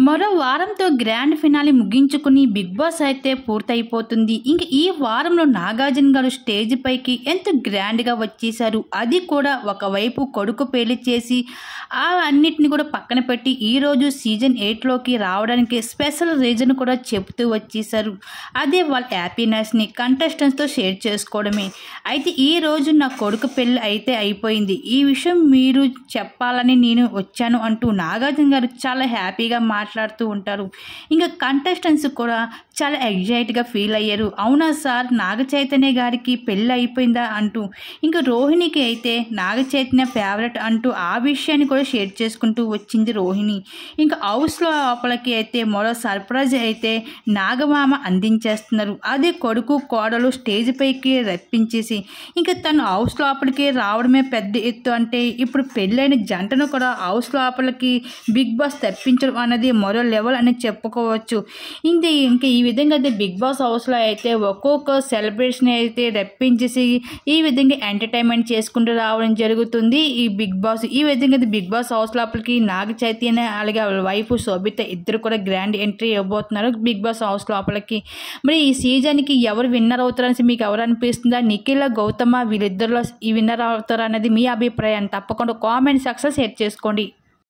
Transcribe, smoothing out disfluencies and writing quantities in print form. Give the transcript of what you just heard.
మరో వారంతో grand finale ముగించుకుని big boss అయితే పూర్తయిపోతుంది. ఇంక ఈ వారంలో నాగార్జున గారు స్టేజ్ పైకి ఎంతో గ్రాండ్గా వచ్చేశారు. అది కూడా ఒకవైపు కొడుకు పెళ్లి చేసి అన్నిటిని కూడా పక్కన పెట్టి ఈరోజు సీజన్ 8లోకి రావడానికి స్పెషల్ రీజన్ కూడా చెబుతూ వచ్చేశారు. అదే వాళ్ళ హ్యాపీనెస్ని కంటెస్టెంట్స్తో షేర్ చేసుకోవడమే. అయితే ఈరోజు నా కొడుకు పెళ్ళి అయితే అయిపోయింది, ఈ విషయం మీరు చెప్పాలని నేను వచ్చాను అంటూ నాగార్జున గారు చాలా హ్యాపీగా మాట్లాడుతూ ఉంటారు. ఇంకా కంటెస్టెంట్స్ కూడా చాలా ఎగ్జైట్గా ఫీల్ అయ్యారు. అవునా సార్, నాగ చైతన్య గారికి పెళ్ళి అయిపోయిందా అంటూ. ఇంకా రోహిణికి అయితే నాగ చైతన్య ఫేవరెట్ అంటూ ఆ విషయాన్ని కూడా షేర్ చేసుకుంటూ వచ్చింది రోహిణి. ఇంకా హౌస్లో లోపలికి అయితే మరో సర్ప్రైజ్ అయితే నాగమామ అందించేస్తున్నారు. అదే కొడుకు కోడలు స్టేజ్ పైకి రప్పించేసి ఇంకా తను హౌస్ లోపలికి రావడమే పెద్ద ఎత్తు. అంటే ఇప్పుడు పెళ్ళైన జంటను కూడా హౌస్ లోపలికి బిగ్ బాస్ తెప్పించడం అన్నది మరో లెవెల్ అని చెప్పుకోవచ్చు. ఇంకా ఈ విధంగా అయితే బిగ్ బాస్ హౌస్లో అయితే ఒక్కొక్క సెలబ్రేషన్ అయితే రప్పించేసి ఈ విధంగా ఎంటర్టైన్మెంట్ చేసుకుంటూ రావడం జరుగుతుంది ఈ బిగ్ బాస్. ఈ విధంగా అయితే బిగ్ బాస్ హౌస్ లోపలికి నాగ చైతన్య అలాగే వైఫ్ శోభిత ఇద్దరు కూడా గ్రాండ్ ఎంట్రీ ఇవ్వబోతున్నారు బిగ్ బాస్ హౌస్ లోపలికి. మరి ఈ సీజన్కి ఎవరు విన్నర్ అవుతారని మీకు ఎవరు అనిపిస్తుందా? నిఖిల్, గౌతమ వీళ్ళిద్దరిలో ఈ విన్నర్ అవుతారు అనేది మీ అభిప్రాయం. తప్పకుండా కామెంట్ సెక్షన్ షేర్ చేసుకోండి.